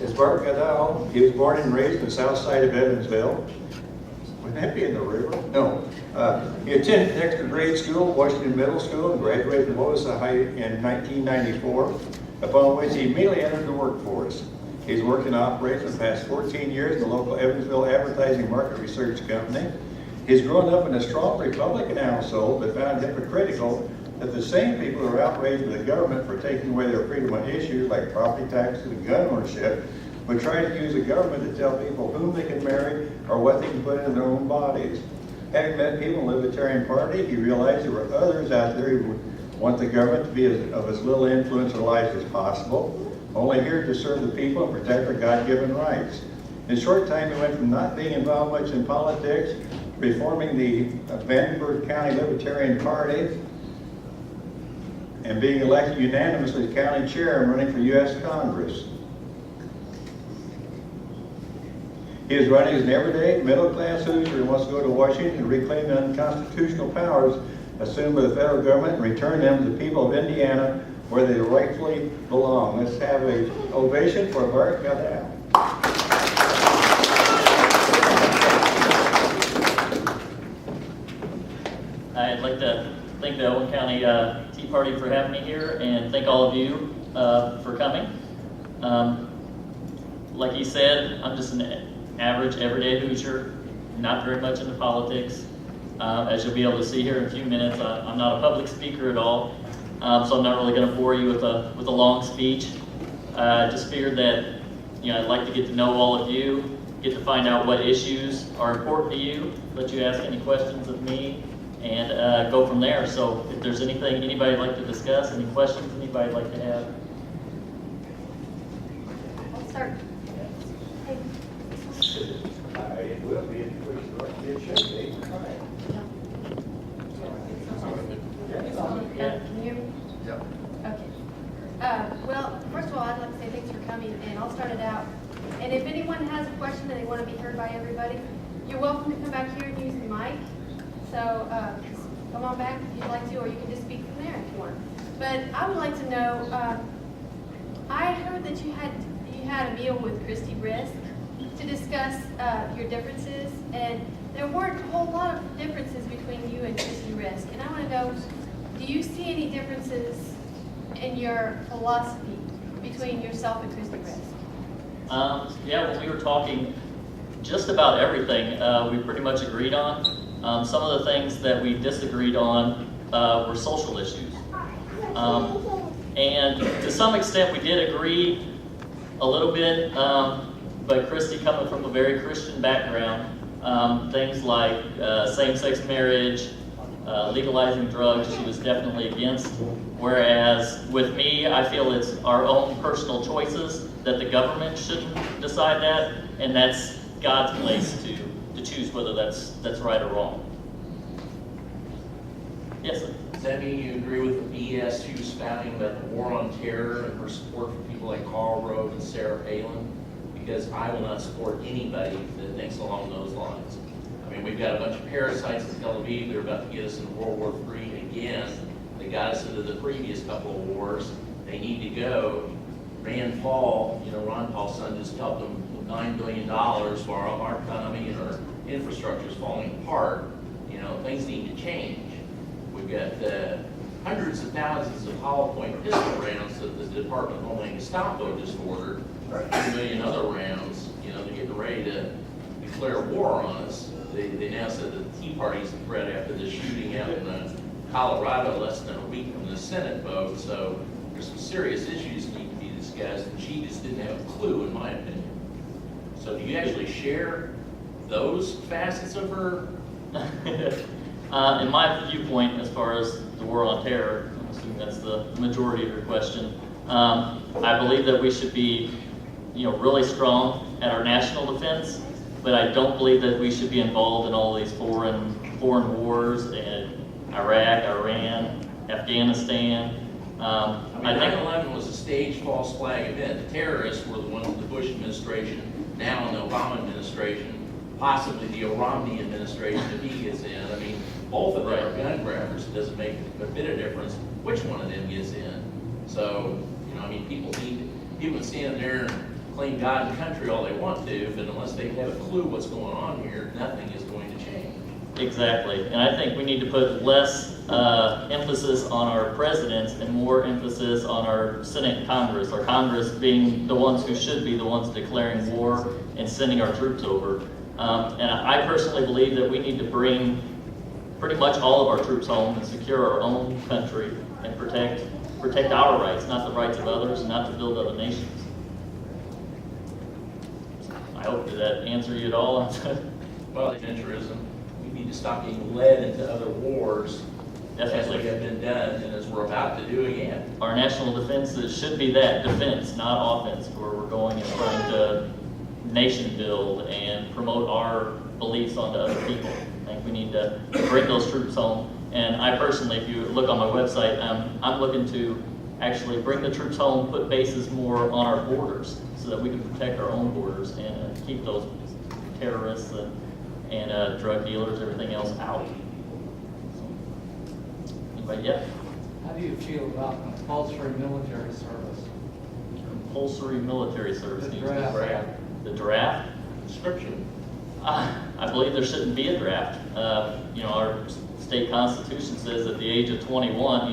is Bart Gadau. He was born and raised in the south side of Evansville. Would that be in the river? No. He attended extra grade school, Washington Middle School, and graduated from Wausau High in 1994, upon which he immediately entered the workforce. He's worked in operations for the past 14 years in the local Evansville Advertising Market Research Company. He's grown up in a strong Republican household, but found it hypocritical that the same people who are outraged with the government for taking away their freedom on issues like property taxes and gun ownership would try to use the government to tell people whom they can marry or what they can put in their own bodies. Having met people in the Libertarian Party, he realized there were others out there who would want the government to be of as little influence in their lives as possible, only here to serve the people and protect their God-given rights. In a short time, he went from not being involved much in politics, reforming the Vandenberg County Libertarian Party, and being elected unanimously as county chair and running for U.S. Congress. He is running as an everyday, middle-class Hoosier who wants to go to Washington and reclaim the unconstitutional powers assumed by the federal government and return them to the people of Indiana where they rightfully belong. Let's have an ovation for Bart Gadau. I'd like to thank the Owen County Tea Party for having me here, and thank all of you for coming. Like he said, I'm just an average, everyday Hoosier, not very much into politics. As you'll be able to see here in a few minutes, I'm not a public speaker at all, so I'm not really going to bore you with a long speech. I just figured that I'd like to get to know all of you, get to find out what issues are important to you, let you ask any questions of me, and go from there. So if there's anything anybody'd like to discuss, any questions anybody'd like to have. I'll start. It will be in it should be. Can you hear me? Yep. Okay. Well, first of all, I'd like to say thanks for coming, and I'll start it out. And if anyone has a question and they want to be heard by everybody, you're welcome to come back here and use the mic. So come on back if you'd like to, or you can just speak from there if you want. But I would like to know, I heard that you had a meal with Christy Brisk to discuss your differences, and there weren't a whole lot of differences between you and Christy Brisk. And I want to know, do you see any differences in your philosophy between yourself and Christy Brisk? Yeah, when we were talking just about everything, we pretty much agreed on. Some of the things that we disagreed on were social issues. And to some extent we did agree a little bit, but Christy, coming from a very Christian background, things like same-sex marriage, legalizing drugs, she was definitely against. Whereas with me, I feel it's our own personal choices, that the government shouldn't decide that, and that's God's place to choose whether that's right or wrong. Yes, sir. Does that mean you agree with the BS she was spouting about the war on terror and her support for people like Karl Rove and Sarah Palin? Because I will not support anybody that thinks along those lines. I mean, we've got a bunch of parasites in Tel Aviv. They're about to get us into World War III again. They got us into the previous couple of wars. They need to go. Rand Paul, Ron Paul's son just helped them with $9 billion while our economy and our infrastructure is falling apart. Things need to change. We've got hundreds of thousands of hollow point pistol rounds that the Department of Homeland Gestapo just ordered, 2 million other rounds. They're getting ready to declare war on us. They now said that the Tea Party's the threat after the shooting out in Colorado less than a week from the Senate vote. So there's some serious issues that need to be discussed, and she just didn't have a clue, in my opinion. So do you actually share those facets of her? In my viewpoint, as far as the war on terror, I'm assuming that's the majority of your question, I believe that we should be, really strong at our national defense, but I don't believe that we should be involved in all these foreign wars in Iraq, Iran, Afghanistan. I mean, 9/11 was a staged false flag event. The terrorists were the ones in the Bush administration, now in the Obama administration, possibly the Romney administration if he gets in. I mean, both of them are gun grabbers. It doesn't make a bit of difference which one of them gets in. So, people can stand there and claim God and country all they want to, but unless they have a clue what's going on here, nothing is going to change. Exactly, and I think we need to put less emphasis on our presidents and more emphasis on our Senate and Congress. Our Congress being the ones who should be the ones declaring war and sending our troops over. And I personally believe that we need to bring pretty much all of our troops home and secure our own country and protect our rights, not the rights of others, and not to build other nations. I hope that answered you at all. Well, adventurism, we need to stop being led into other wars as we have been done and as we're about to do again. Our national defense should be that, defense, not offense, where we're going and trying to nation build and promote our beliefs onto other people. I think we need to bring those troops home. And I personally, if you look on my website, I'm looking to actually bring the troops home, put bases more on our borders so that we can protect our own borders and keep those terrorists and drug dealers, everything else out. Anybody, yeah? How do you feel about compulsory military service? Compulsory military service. The needs to be draft. The draft? Conscription. I believe there shouldn't be a draft. Our state constitution says at the age of 21,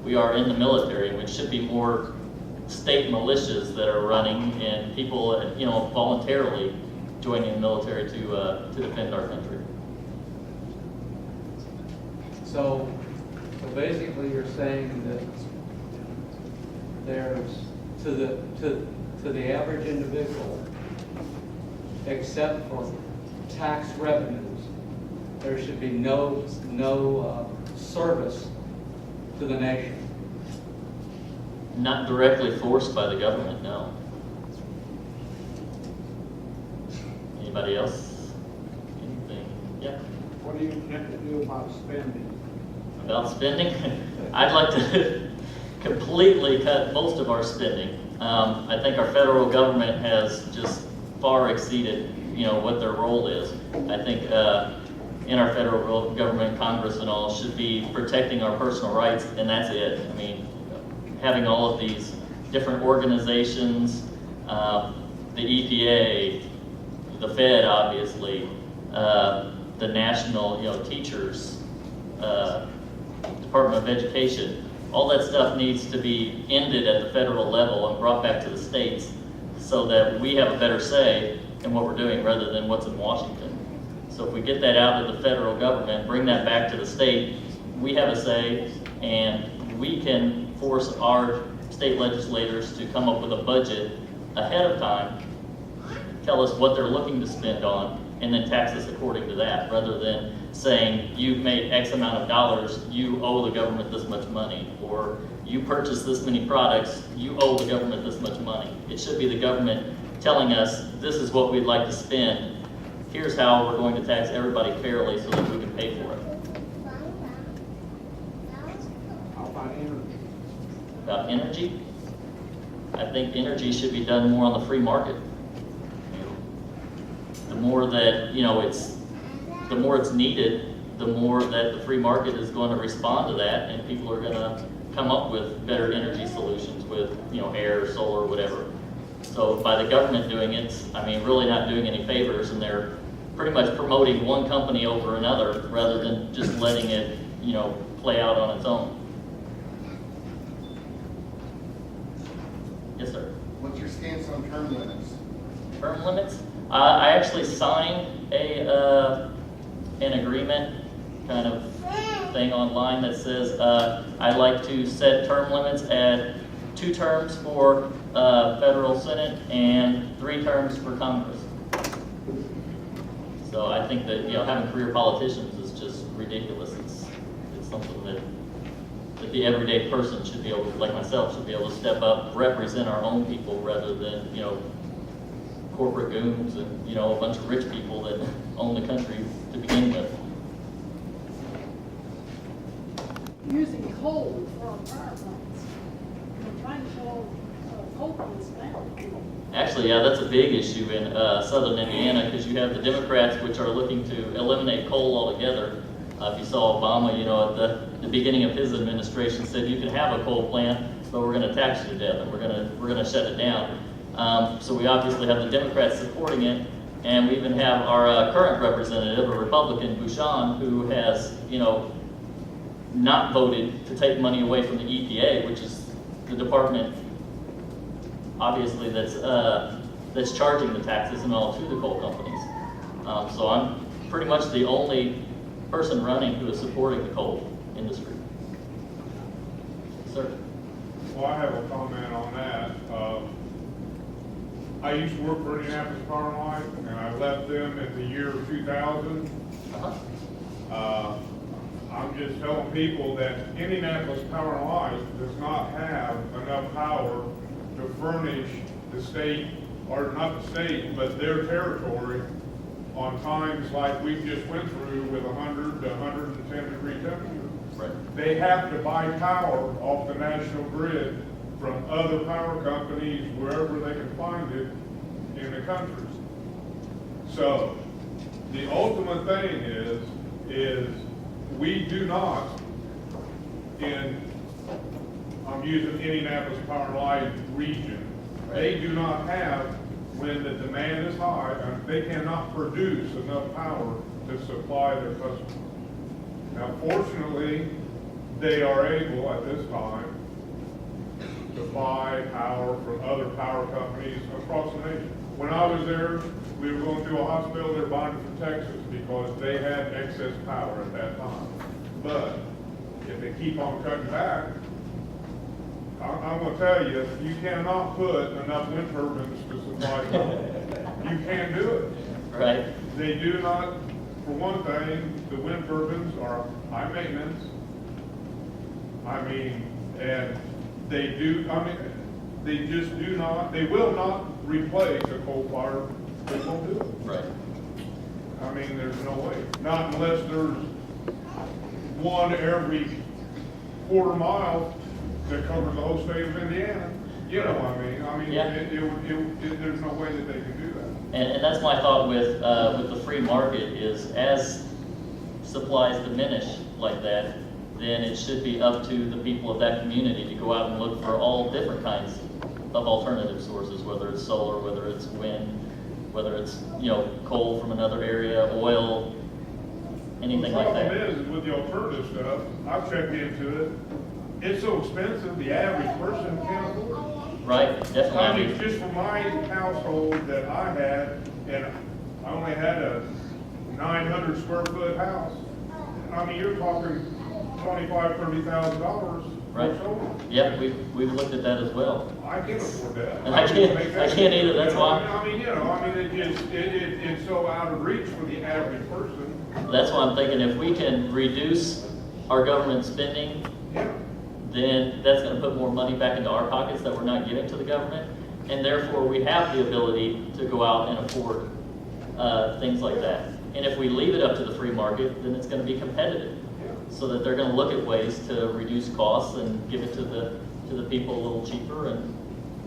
we are in the military, which should be more state militias that are running and people, voluntarily joining the military to defend our country. So basically you're saying that there's, to the average individual, except for tax revenues, there should be no service to the nation. Not directly forced by the government, no. Anybody else? Anything? Yeah. What do you intend to do about spending? About spending? I'd like to completely cut most of our spending. I think our federal government has just far exceeded, what their role is. I think in our federal government, Congress and all, should be protecting our personal rights, and that's it. I mean, having all of these different organizations, the EPA, the Fed, obviously, the national, teachers, Department of Education, all that stuff needs to be ended at the federal level and brought back to the states so that we have a better say in what we're doing rather than what's in Washington. So if we get that out of the federal government, bring that back to the state, we have a say, and we can force our state legislators to come up with a budget ahead of time, tell us what they're looking to spend on, and then tax us according to that, rather than saying, you've made X amount of dollars, you owe the government this much money, or you purchased this many products, you owe the government this much money. It should be the government telling us, this is what we'd like to spend, here's how we're going to tax everybody fairly so that we can pay for it. How about energy? About energy, I think energy should be done more on the free market. The more that, the more it's needed, the more that the free market is going to respond to that, and people are going to come up with better energy solutions with, air, solar, whatever. So by the government doing it, really not doing any favors, and they're pretty much promoting one company over another rather than just letting it, play out on its own. Yes, sir. What's your stance on term limits? Term limits? I actually signed an agreement kind of thing online that says I'd like to set term limits at 2 terms for federal Senate and 3 terms for Congress. So I think that having career politicians is just ridiculous. It's something that the everyday person should be able, like myself, should be able to step up, represent our own people rather than corporate goons and a bunch of rich people that own the country to begin with. Using coal for our power plants. We're trying to show coal plants down. Actually, yeah, that's a big issue in southern Indiana because you have the Democrats which are looking to eliminate coal altogether. If you saw Obama, at the beginning of his administration said you can have a coal plant, but we're going to tax you to death and we're going to shut it down. So we obviously have the Democrats supporting it, and we even have our current representative, a Republican, Bouchon, who has, not voted to take money away from the EPA, which is the department, obviously, that's charging the taxes and all to the coal companies. So I'm pretty much the only person running who is supporting the coal industry. Sir? Well, I have a comment on that. I used to work for Indianapolis Power and Light, and I left them in the year 2000. I'm just telling people that Indianapolis Power and Light does not have enough power to furnish the state, or not the state, but their territory on times like we just went through with 100 to 110 degree temperature. Right. They have to buy power off the national grid from other power companies wherever they can find it in the country. So the ultimate thing is we do not, I'm using Indianapolis Power and Light region, they do not have, when the demand is high, and they cannot produce enough power to supply their customers. Now, fortunately, they are able at this time to buy power from other power companies across the nation. When I was there, we were going through a hospital, they're buying from Texas because they had excess power at that time. But if they keep on cutting back, I'm going to tell you, you cannot put enough wind turbines to supply power. You can't do it. Right. They do not, for one thing, the wind turbines are high maintenance. And they just do not, they will not replace a coal fire. They won't do it. Right. There's no way. Not unless there's one every quarter mile that covers the whole state of Indiana. Yeah. There's no way that they can do that. And that's my thought with the free market is as supplies diminish like that, then it should be up to the people of that community to go out and look for all different kinds of alternative sources, whether it's solar, whether it's wind, whether it's, coal from another area, oil, anything like that. The problem is, with the alternative stuff, I've checked into it, it's so expensive, the average person can't afford it. Right, definitely. Just for my household that I had, and I only had a 900 square foot house. You're talking $25,000-$30,000 Right. for solar. Yep, we've looked at that as well. I can't afford that. And I can't either, that's why. It's so out of reach for the average person. That's why I'm thinking if we can reduce our government spending, Yeah. then that's going to put more money back into our pockets that we're not giving to the government. And therefore, we have the ability to go out and afford things like that. And if we leave it up to the free market, then it's going to be competitive. So that they're going to look at ways to reduce costs and give it to the people a little cheaper.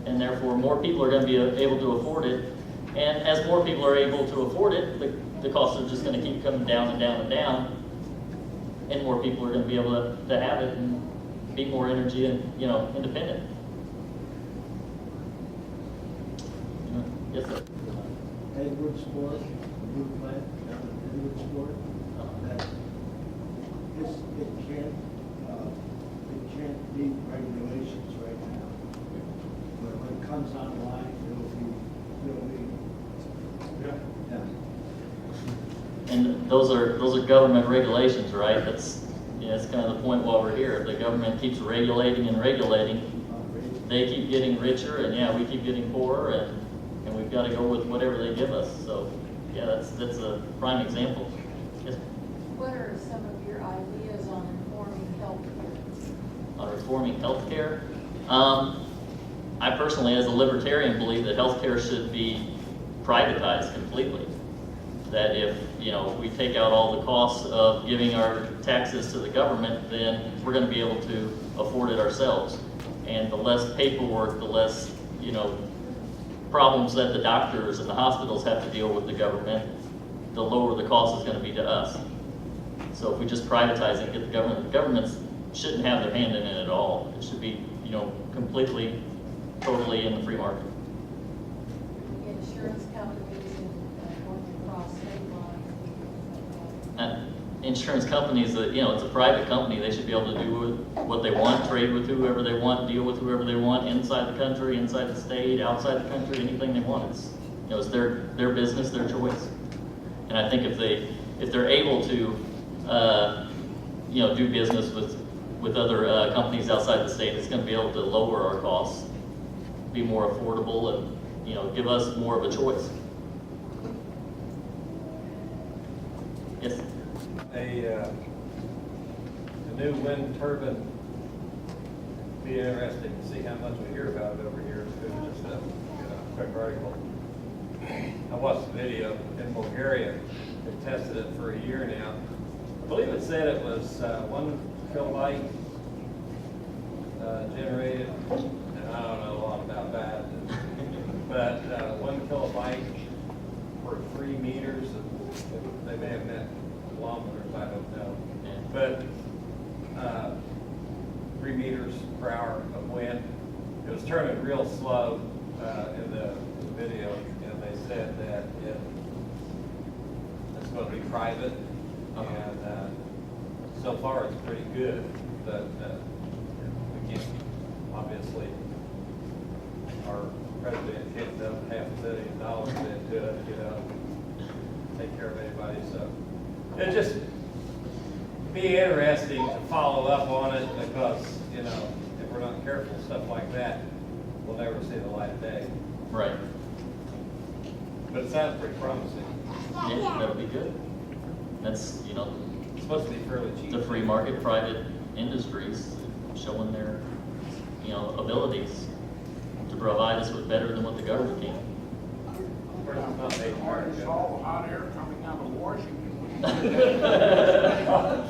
And therefore, more people are going to be able to afford it. And as more people are able to afford it, the costs are just going to keep coming down and down and down. And more people are going to be able to have it and be more energy and, independent. Yes, sir. Edwardsport, blue plant down in Edwardsport, that it can't meet regulations right now. But when it comes online, it'll be, And those are government regulations, right? That's kind of the point while we're here. If the government keeps regulating and regulating, they keep getting richer, and we keep getting poorer, and we've got to go with whatever they give us. So, that's a prime example. Yes. What are some of your ideas on reforming healthcare? On reforming healthcare, I personally, as a libertarian, believe that healthcare should be privatized completely. That if we take out all the costs of giving our taxes to the government, then we're going to be able to afford it ourselves. And the less paperwork, the less problems that the doctors and the hospitals have to deal with the government, the lower the cost is going to be to us. So if we just privatize it and get the governments shouldn't have their hand in it at all. It should be, completely, totally in the free market. insurance companies and going across state lines. Insurance companies, it's a private company, they should be able to do what they want, trade with whoever they want, deal with whoever they want, inside the country, inside the state, outside the country, anything they want. It's their business, their choice. And I think if they're able to, do business with other companies outside the state, it's going to be able to lower our costs, be more affordable, and give us more of a choice. Yes. The new wind turbine, be interesting to see how much we hear about it over here. It's just a quick article. I watched the video in Bulgaria. They've tested it for a year now. I believe it said it was 1 kilobyte generated, and I don't know a lot about that, but 1 kilobyte for 3 meters. They may have meant kilometers, I don't know. But 3 meters per hour of wind. It was turning real slow in the video, and they said that it's going to be private, and so far it's pretty good, but we can't, obviously, our president can't dump $500 million into it, take care of anybody, so it just be interesting to follow up on it, because if we're not careful, stuff like that will never see the light of day. Right. But it sounds pretty promising. Yeah, that would be good. That's, It's supposed to be fairly cheap. the free market, private industries showing their, abilities to provide us with better than what the government can. Not made hard, It's all hot air coming out of Washington.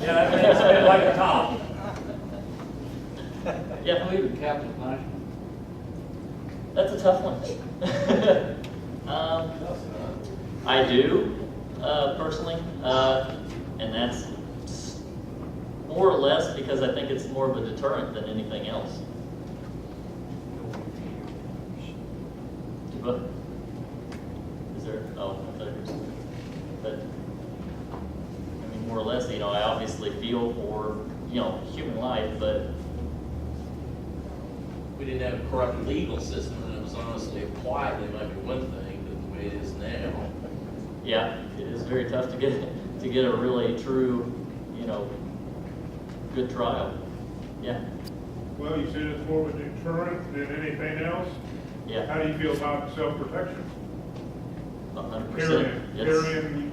Yeah, that makes it like a top. Yeah, I believe in capital punishment. that's a tough one. I do, personally, and that's more or less because I think it's more of a deterrent than anything else. But is there? Oh, I thought you were. But I mean, more or less, I obviously feel for human life, but We didn't have a corrupt legal system, and it was honestly applied, it might be one thing, but the way it is now. yeah, it is very tough to get a really true, good trial. Yeah, Well, you said it's more of a deterrent than anything else. yeah, How do you feel about self-protection? 100%. Carrying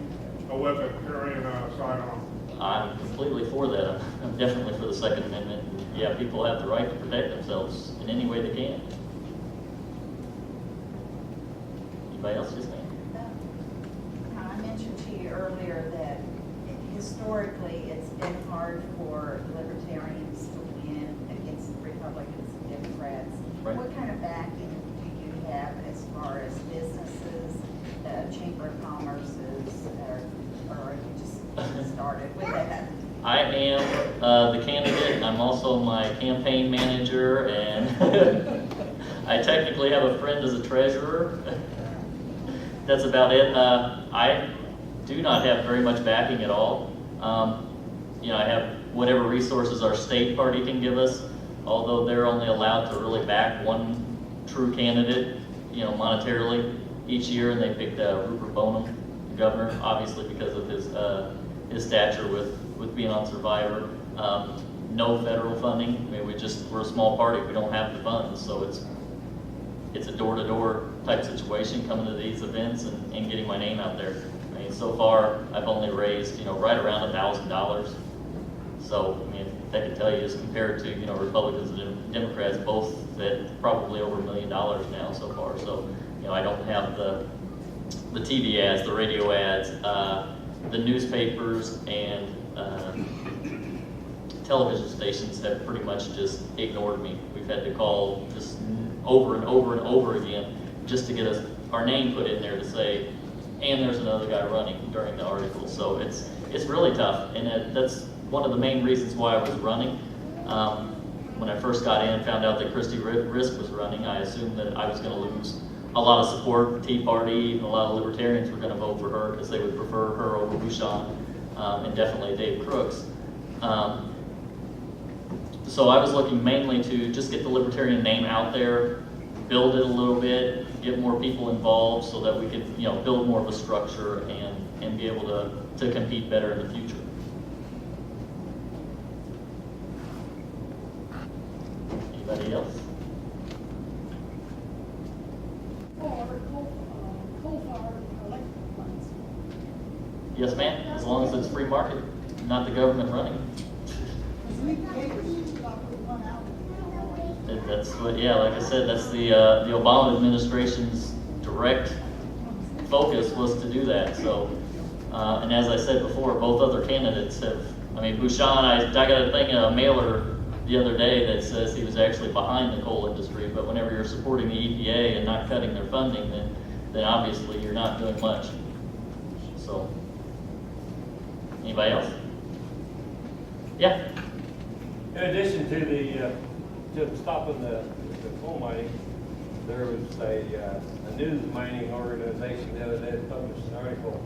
a weapon, carrying a sidearm. I'm completely for that. I'm definitely for the Second Amendment. Yeah, people have the right to protect themselves in any way they can. Anybody else just saying? I mentioned to you earlier that historically, it's been hard for libertarians to win against Republicans and Democrats. Right. What kind of backing do you have as far as businesses, the Chamber of Commerce's, or are you just started with that? I am the candidate. I'm also my campaign manager, and I technically have a friend as a treasurer. That's about it. I do not have very much backing at all. I have whatever resources our state party can give us, although they're only allowed to really back one true candidate, monetarily each year, and they picked Rupert Bonham, the governor, obviously because of his stature with being on Survivor. No federal funding. I mean, we're a small party. We don't have the funds, so it's a door-to-door type situation coming to these events and getting my name out there. I mean, so far I've only raised right around $1,000. So I mean, that could tell you, as compared to Republicans and Democrats, both at probably over $1 million now so far. So I don't have the TV ads, the radio ads, the newspapers, and television stations have pretty much just ignored me. We've had to call just over and over and over again just to get our name put in there to say, and there's another guy running during the article. So it's really tough, and that's one of the main reasons why I was running. When I first got in and found out that Christy Risk was running, I assumed that I was going to lose a lot of support, Tea Party, and a lot of libertarians were gonna vote for her because they would prefer her over Bouchon, and definitely Dave Crooks. So I was looking mainly to just get the libertarian name out there, build it a little bit, get more people involved so that we could, you know, build more of a structure and be able to compete better in the future. Anybody else? Or coal-fired electric plants. Yes, ma'am, as long as it's free market, not the government running. Because we gators about to run out. That's what, yeah, like I said, that's the Obama administration's direct focus was to do that, so. And as I said before, both other candidates have, I mean, Bouchon, I got a thing, a mailer the other day that says he was actually behind the coal industry, but whenever you're supporting the EPA and not cutting their funding, then obviously you're not doing much. So, anybody else? Yeah? In addition to to stopping the coal mining, there was a news mining organization the other day that published an article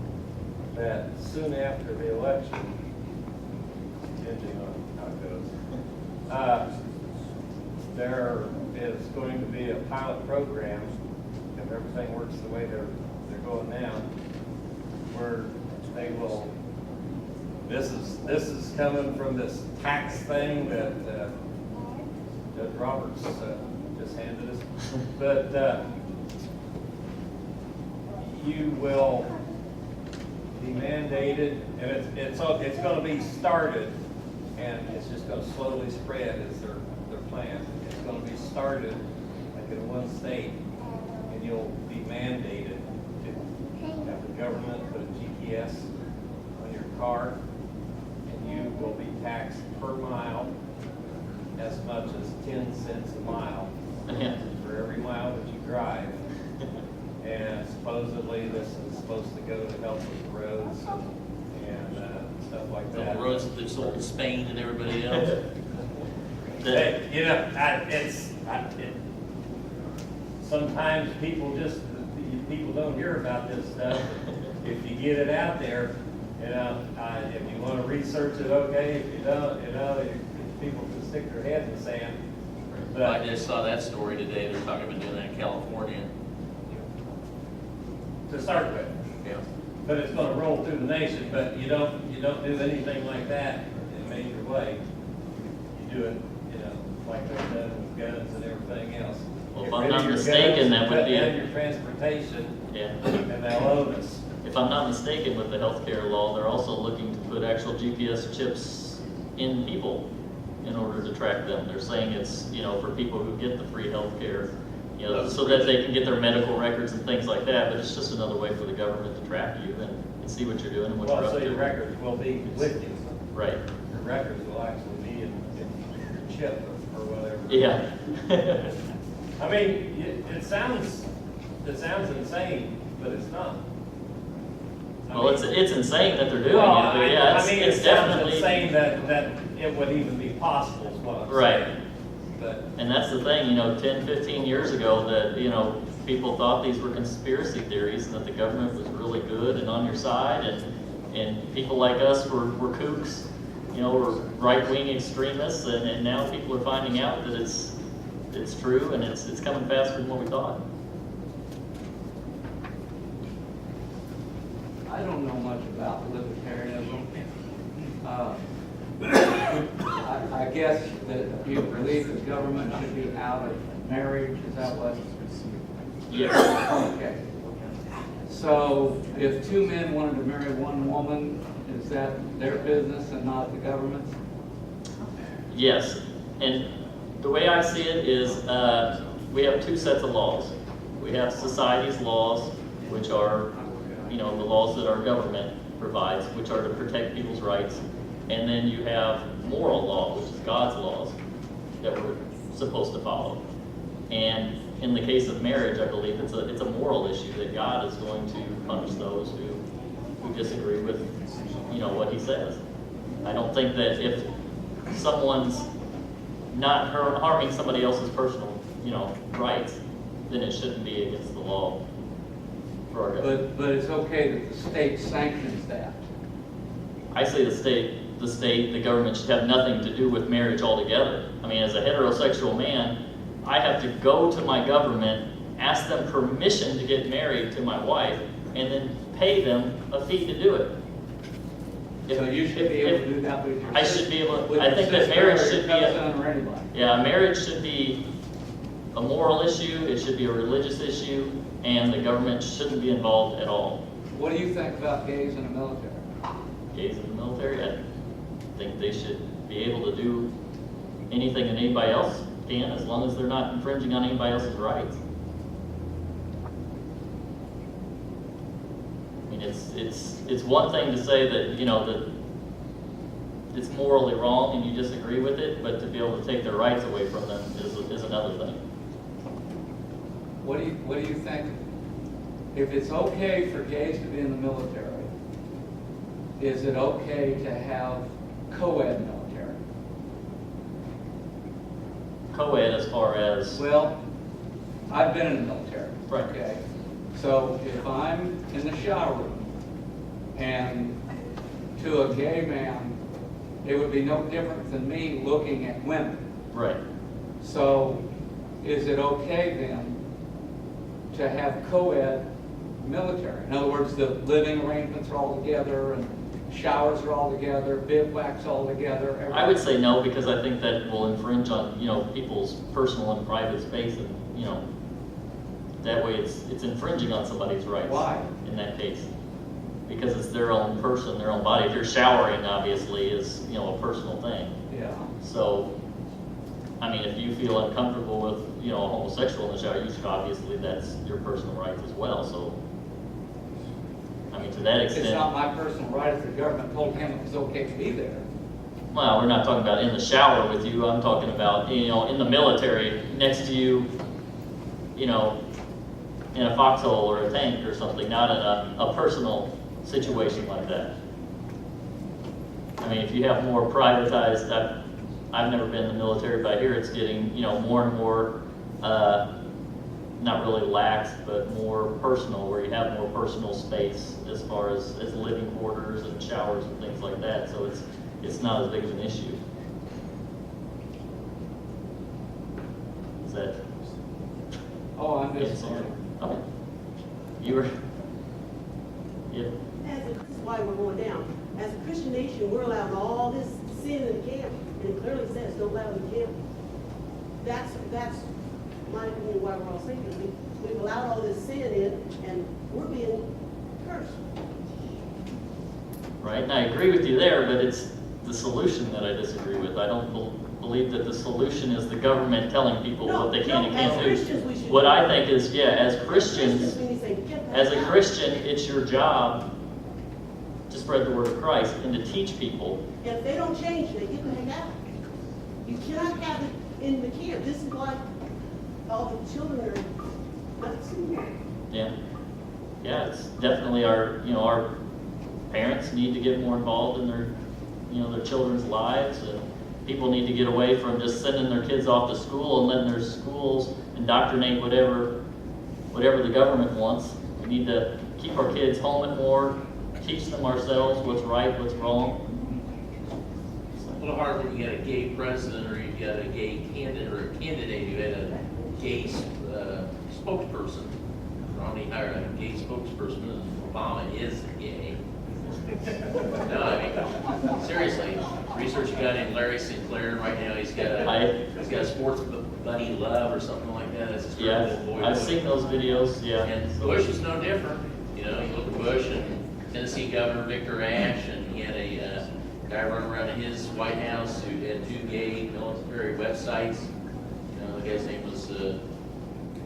that soon after the election, depending on how it goes, there is going to be a pilot program, if everything works the way they're going now, where they will. This is coming from this tax thing that Judge Roberts just handed us, but you will be mandated, and it's going to be started, and it's just going to slowly spread as their plan. It's going to be started like in one state, and you'll be mandated to have the government put a GPS on your car, and you will be taxed per mile as much as 10 cents a mile for every mile that you drive. And supposedly this is supposed to go to help with the roads and stuff like that. The roads that they've sold to Spain and everybody else. Hey, you know, sometimes people don't hear about this stuff. If you get it out there, you know, if you want to research it, okay. If you don't, you know, people can stick their heads in the sand. But I just saw that story today. They're talking about doing that in California. to start with. Yeah. But it's gonna roll through the nation, but you don't do anything like that in a major way. You do it, you know, like they've done with guns and everything else. Well, if Get I'm rid of not your mistaken, guns, that would cut be- down your transportation, Yeah. and they'll own us. If I'm not mistaken with the healthcare law, they're also looking to put actual GPS chips in people in order to track them. They're saying it's, you know, for people who get the free healthcare, you know, so that they can get their medical records and things like that, but it's just another way for the government to track you and see what you're doing and what you're Well, up so to. your records will be with you. Right. Your records will actually be in your chip or whatever. Yeah. I mean, it sounds insane, but it's not. Well, it's insane that they're doing Well, it, but yeah, I mean, it's it sounds definitely. insane that it would even be possible is what I'm Right. saying. But And that's the thing, you know, 10, 15 years ago that, you know, people thought these were conspiracy theories and that the government was really good and on your side and people like us were kooks, you know, were right-wing extremists and now people are finding out that it's true and it's coming faster than what we thought. I don't know much about libertarianism. I guess that you believe that government should be out of marriage, is that what? Yes. Okay. So if two men wanted to marry one woman, is that their business and not the government's? Yes, and the way I see it is we have two sets of laws. We have society's laws, which are, you know, the laws that our government provides, which are to protect people's rights. And then you have moral law, which is God's laws that we're supposed to follow. And in the case of marriage, I believe it's a moral issue that God is going to punish those who disagree with, you know, what he says. I don't think that if someone's not harming somebody else's personal, you know, rights, then it shouldn't be against the law for our government. But it's okay that the state sanctions that. I say the government should have nothing to do with marriage altogether. I mean, as a heterosexual man, I have to go to my government, ask them permission to get married to my wife, and then pay them a fee to do it. So you should be able to do that with your I should be able, with I your think that sister marriage or your should be, cousin or anybody. yeah, marriage should be a moral issue, it should be a religious issue, and the government shouldn't be involved at all. What do you think about gays in the military? Gays in the military, I think they should be able to do anything that anybody else can, as long as they're not infringing on anybody else's rights. I mean, it's one thing to say that, you know, that it's morally wrong and you disagree with it, but to be able to take their rights away from them is another thing. What do you think? If it's okay for gays to be in the military, is it okay to have co-ed military? Co-ed as far as, Well, I've been in the military. Right. Okay. So if I'm in the shower room and to a gay man, it would be no different than me looking at women. right, So is it okay then to have co-ed military? In other words, the living arrangements are all together and showers are all together, bivouacs all together. Everything. I would say no, because I think that will infringe on, you know, people's personal and private space, and, you know, that way it's infringing on somebody's rights. Why? In that case? Because it's their own person, their own body. If you're showering, obviously, is, you know, a personal thing. Yeah. So, I mean, if you feel uncomfortable with, you know, a homosexual in the shower, you should, obviously, that's your personal rights as well, so. I mean, to that extent. It's not my personal right if the government told him it was okay to be there. Well, we're not talking about in the shower with you. I'm talking about, you know, in the military, next to you, you know, in a foxhole or a tank or something, not in a personal situation like that. I mean, if you have more privatized, I've never been in the military, but I hear it's getting, you know, more and more, not really lax, but more personal, where you have more personal space as far as living quarters and showers and things like that. So it's not as big of an issue. Is that? Oh, I'm just Yes, sorry. Okay. You were, yeah, This is why we're going down. As a Christian nation, we're allowing all this sin in the camp, and it clearly says don't allow it in the camp. That's my opinion why we're all sinking. We've allowed all this sin in, and we're being cursed. right, and I agree with you there, but it's the solution that I disagree with. I don't believe that the solution is the government telling people what they can and can't as Christians, we do. should What do I that. think is, yeah, as Christians, we need to say, get that as a out. Christian, it's your job to spread the word of Christ and to teach people. And if they don't change, they get the heck out. You cannot have it in the camp. This is why all the children are nuts in there. Yeah, yeah, it's definitely our parents need to get more involved in their children's lives, and people need to get away from just sending their kids off to school and letting their schools indoctrinate whatever the government wants. We need to keep our kids home and more, teach them ourselves what's right, what's wrong. A little hard when you got a gay president, or you got a gay candidate, or a candidate who had a gay spokesperson. Romney hired a gay spokesperson, and Obama is gay. No, I mean, seriously, research guy named Larry Sinclair, right now he's got a sports buddy love or something like that. That's his Yeah, boy. I've seen those videos, yeah. And Bush is no different. You know, you look at Bush and Tennessee Governor Victor Ashe, and he had a guy running around in his White House who had 2 gay military websites. You know, the guy's name was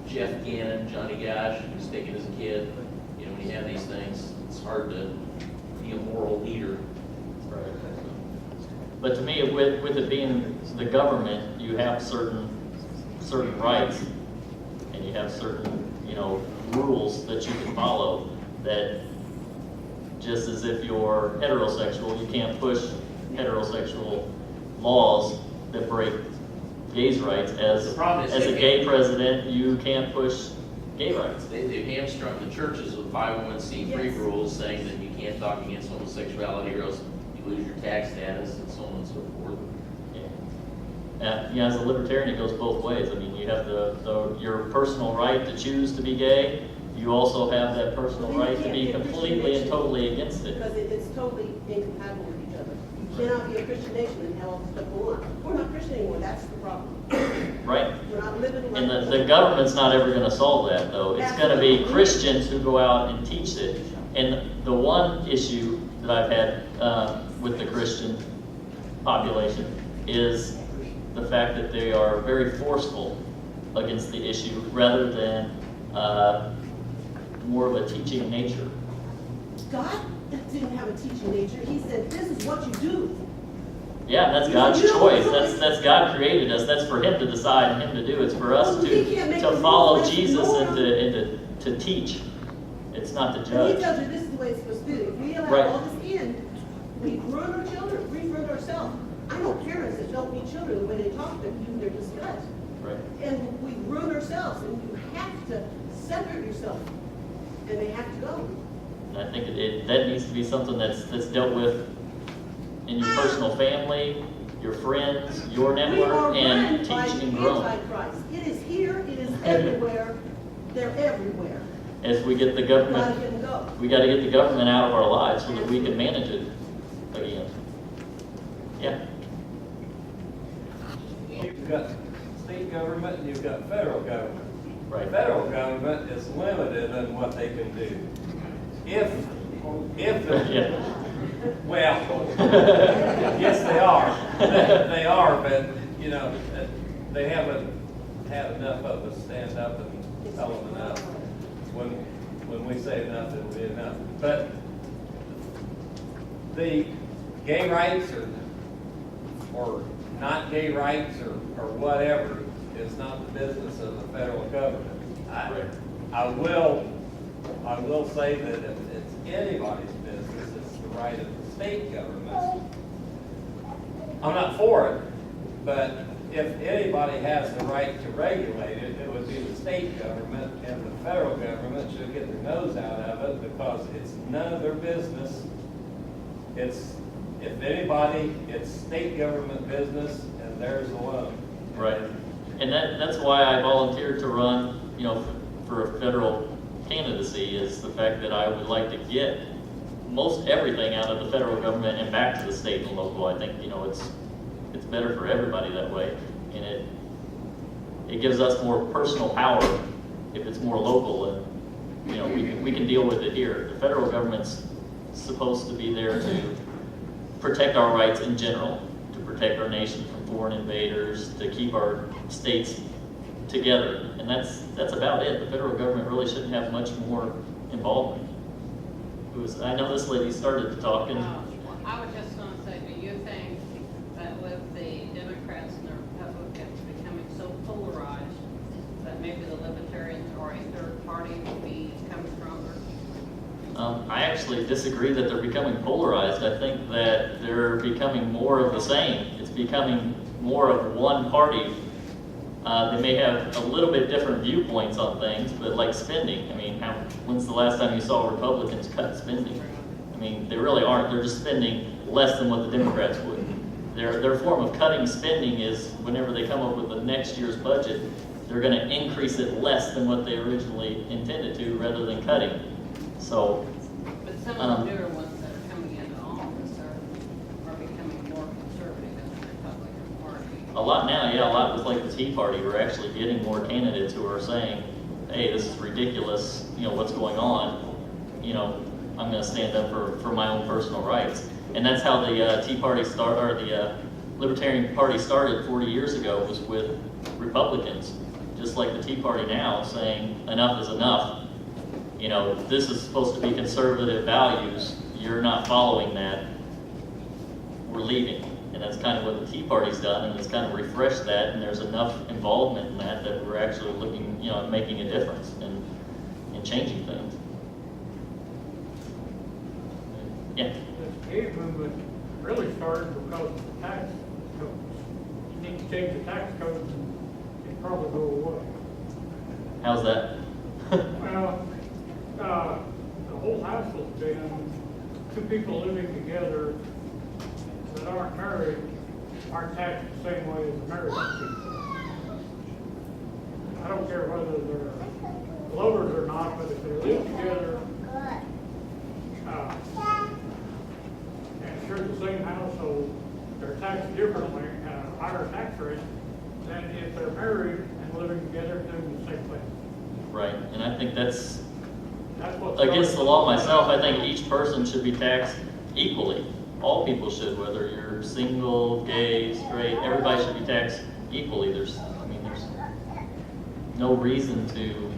Jeff Gannon, Johnny Gosh, who was taken as a kid. You know, when you have these things, it's hard to be a moral leader. Right. But to me, with it being the government, you have certain rights, and you have certain, you know, rules that you can follow, that just as if you're heterosexual, you can't push heterosexual laws that break gays' rights. As The problem is a they gay president, you can't push gay rights. They've hamstrung the churches with 501c3 Yes. rules saying that you can't talk against homosexuality or else you lose your tax status and so on and so forth. As a libertarian, it goes both ways. I mean, you have your personal right to choose to be gay. You also have that personal right to be completely and totally against it. Because it's totally incompatible with each other. You cannot be a Christian nation and have all this stuff going on. We're not Christian anymore, that's the problem. Right. We're not living like. And the government's not ever gonna solve that, though. It's gonna be Absolutely. Christians who go out and teach it. And the one issue that I've had with the Christian population is the fact that they are very forceful against the issue rather than more of a teaching nature. God didn't have a teaching nature. He said, this is what you do. Yeah, that's God's choice. That's God created us. That's for Him to decide and Him to do. It's for us to follow Jesus and to teach. It's not to And he judge. tells you this is the way it's supposed to be. If we allow Right. all this in, we ruin our children, we ruin ourselves. I know parents that don't meet children the way they talk to them, they're disgust. Right. And we ruin ourselves, and you have to separate yourself. And they have to go. And I think that needs to be something that's dealt with in your personal family, your friends, your We are network, and run by teaching and the growing. Antichrist. It is here, it is everywhere, they're everywhere. As we get the We gotta government, get them go. we got to get the government out of our lives so that we can manage it again. Yeah. You've got state government and you've got federal government. Right. Federal government is limited in what they can do. If, Yeah. well, yes, they are. They are, but, you know, they haven't had enough of us stand up and tell them enough. When we say enough, it'll be enough. But the gay rights or not gay rights or whatever is not the business of the federal government. I will say that if it's anybody's business, it's the right of the state government. I'm not for it, but if anybody has the right to regulate it, it would be the state government, and the federal government should get their nose out of it because it's none of their business. If anybody, it's state government business and theirs alone. Right. And that's why I volunteered to run, for a federal candidacy, is the fact that I would like to get most everything out of the federal government and back to the state and local. I think, it's better for everybody that way. And it gives us more personal power if it's more local and, we can deal with it here. The federal government's supposed to be there to protect our rights in general, to protect our nation from foreign invaders, to keep our states together, and that's about it. The federal government really shouldn't have much more involvement. I know this lady started to talk, and I was just going to say, do you think that with the Democrats and the Republicans becoming so polarized that maybe the Libertarians or a third party will become stronger? I actually disagree that they're becoming polarized. I think that they're becoming more of the same. It's becoming more of one party. They may have a little bit different viewpoints on things, but like spending, when's the last time you saw Republicans cut spending? They really aren't. They're just spending less than what the Democrats would. Their form of cutting spending is whenever they come up with the next year's budget, they're going to increase it less than what they originally intended to, rather than cutting. So, But some of the newer ones that are coming into office are becoming more conservative in the Republican Party. a lot now, yeah, a lot with like the Tea Party, we're actually getting more candidates who are saying, hey, this is ridiculous, what's going on, I'm gonna stand up for my own personal rights. And that's how the Tea Party the Libertarian Party started 40 years ago, was with Republicans, just like the Tea Party now, saying enough is enough. This is supposed to be conservative values, you're not following that, we're leaving. And that's kind of what the Tea Party's done, and it's kind of refreshed that, and there's enough involvement in that we're actually looking, at making a difference and changing things. Yeah. The gay movement really started because of the tax codes. You need to change the tax codes and it probably go away. How's that? Well, the whole house has been, two people living together that aren't married aren't taxed the same way as married people. I don't care whether they're lovers or not, but if they live together, and share the same household, they're taxed differently at a higher tax rate than if they're married and living together doing the same thing. Right, and I think that's What's against the law myself. I think each person should be taxed equally. All people should, whether you're single, gay, straight, everybody should be taxed equally. There's no reason to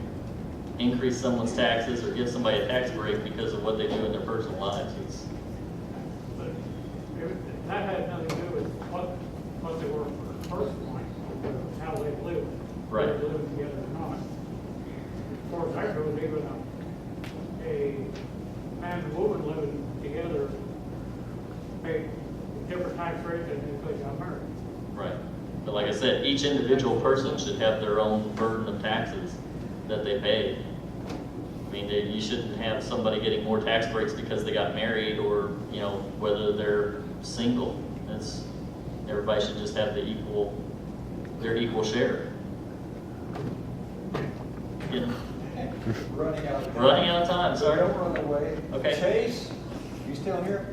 increase someone's taxes or give somebody a tax break because of what they do in their personal lives. But that had nothing to do with what they were personally, how they live. Right. Whether they live together or not. As far as that goes, even a man and woman living together pay a different tax rate than if they got married. Right. But like I said, each individual person should have their own burden of taxes that they pay. I mean, you shouldn't have somebody getting more tax breaks because they got married or, whether they're single. Everybody should just have their equal share. Running out of time. Running out of time, sorry. Don't run away. Okay. Chase, you still here?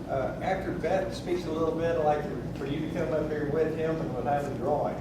After Beth speaks a little bit, I'd like for you to come up here with him and we'll have a drawing.